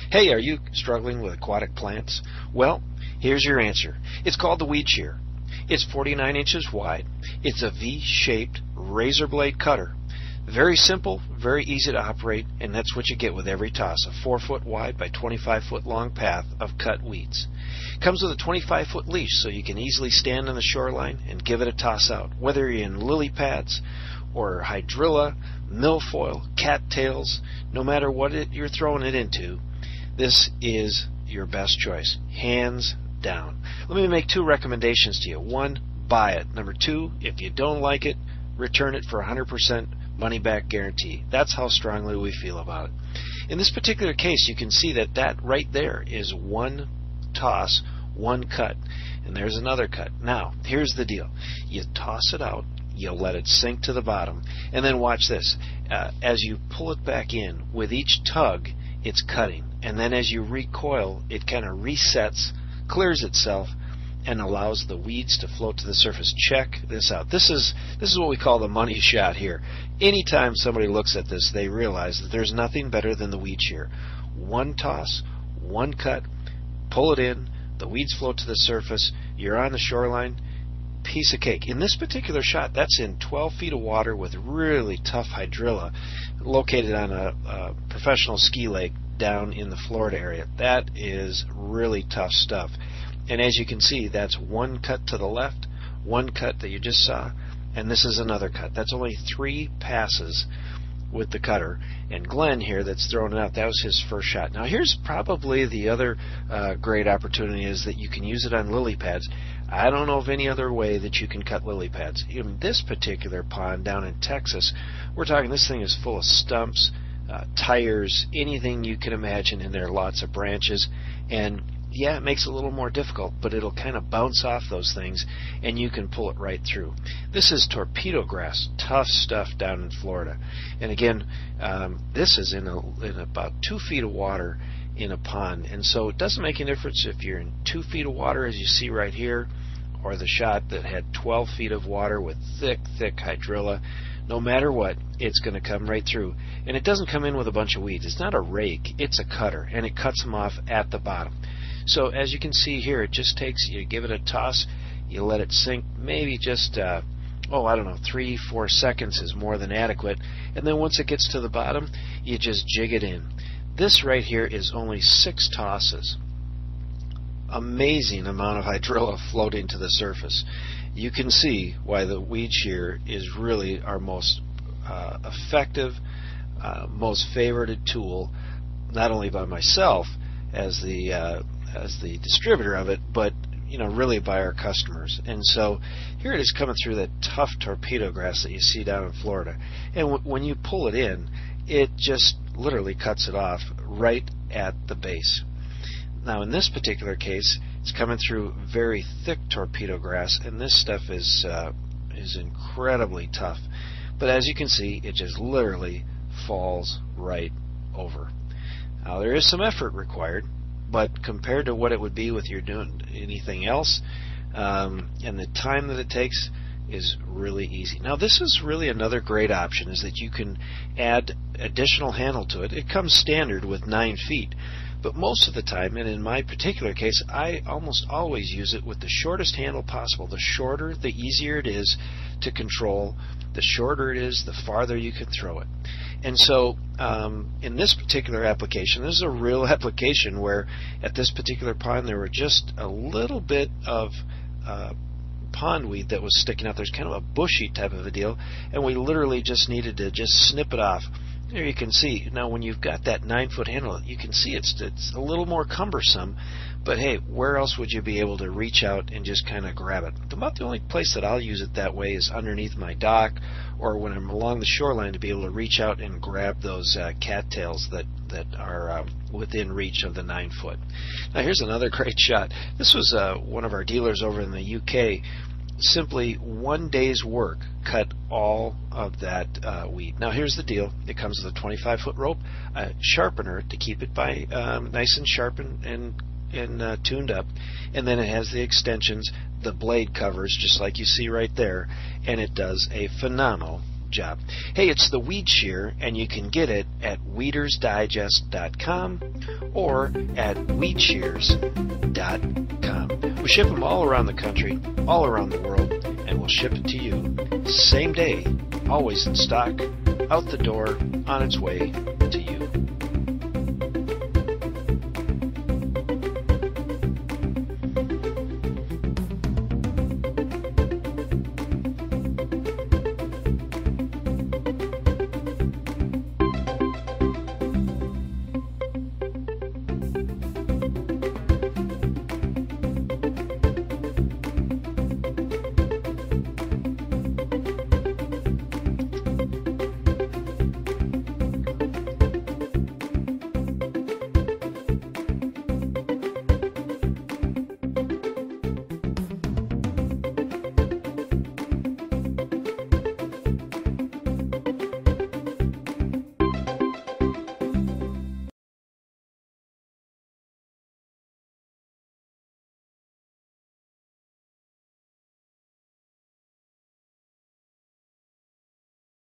Hey, are you struggling with aquatic plants? Well, here's your answer. It's called the Weed Shear. It's 49 inches wide. It's a V-shaped razor blade cutter. Very simple, very easy to operate, and that's what you get with every toss, a 4-foot wide by 25-foot long path of cut weeds. Comes with a 25-foot leash so you can easily stand on the shoreline and give it a toss out, whether you're in lily pads or hydrilla, milfoil, cattails, no matter what you're throwing it into, this is your best choice, hands down. Let me make two recommendations to you. One, buy it. Number two, if you don't like it, return it for 100% money back guarantee. That's how strongly we feel about it. In this particular case, you can see that right there is one toss, one cut, and there's another cut. Now, here's the deal. You toss it out, you let it sink to the bottom, and then watch this. As you pull it back in, with each tug, it's cutting, and then as you recoil, it kind of resets, clears itself, and allows the weeds to float to the surface. Check this out. This is what we call the money shot here. Anytime somebody looks at this, they realize that there's nothing better than the Weed Shear. One toss, one cut, pull it in, the weeds float to the surface, you're on the shoreline, piece of cake. In this particular shot, that's in 12 feet of water with really tough hydrilla, located on a professional ski lake down in the Florida area. That is really tough stuff. And as you can see, that's one cut to the left, one cut that you just saw, and this is another cut. That's only 3 passes with the cutter. And Glenn here that's throwing it out, that was his first shot. Now here's probably the other great opportunity, is that you can use it on lily pads. I don't know of any other way that you can cut lily pads. In this particular pond down in Texas, we're talking this thing is full of stumps, tires, anything you can imagine in there, lots of branches, and yeah, it makes it a little more difficult, but it'll kind of bounce off those things and you can pull it right through. This is torpedo grass, tough stuff down in Florida. And again, this is in about 2 feet of water in a pond, and so it doesn't make any difference if you're in 2 feet of water, as you see right here, or the shot that had 12 feet of water with thick hydrilla. No matter what, it's going to come right through. And it doesn't come in with a bunch of weeds. It's not a rake, it's a cutter, and it cuts them off at the bottom. So as you can see here, it just takes, you give it a toss, you let it sink, maybe just, I don't know, 3-4 seconds is more than adequate. And then once it gets to the bottom, you just jig it in. This right here is only 6 tosses. Amazing amount of hydrilla floating to the surface. You can see why the Weed Shear is really our most effective, most favorited tool, not only by myself as the distributor of it, but really by our customers. And so here it is coming through that tough torpedo grass that you see down in Florida, and when you pull it in, it just literally cuts it off right at the base. Now in this particular case, it's coming through very thick torpedo grass, and this stuff is incredibly tough. But as you can see, it just literally falls right over. Now there is some effort required, but compared to what it would be with you doing anything else, and the time that it takes is really easy. Now this is really another great option, is that you can add additional handle to it. It comes standard with 9 feet, but most of the time, and in my particular case, I almost always use it with the shortest handle possible. The shorter, the easier it is to control. The shorter it is, the farther you can throw it. And so in this particular application, this is a real application where at this particular pond there were just a little bit of pondweed that was sticking out. There's kind of a bushy type of a deal, and we literally just needed to just snip it off. There you can see. Now when you've got that 9-foot handle, you can see it's a little more cumbersome, but hey, where else would you be able to reach out and just kind of grab it? About the only place that I'll use it that way is underneath my dock, or when I'm along the shoreline, to be able to reach out and grab those cattails that are within reach of the 9-foot. Now here's another great shot. This was one of our dealers over in the UK. Simply 1 day's work cut all of that weed. Now here's the deal. It comes with a 25-foot rope, a sharpener to keep it by nice and sharp and tuned up, and then it has the extensions, the blade covers, just like you see right there, and it does a phenomenal job. Hey, it's the Weed Shear, and you can get it at weedersdigest.com or at weedshears.com. We ship them all around the country, all around the world, and we'll ship it to you same day, always in stock, out the door, on its way to you.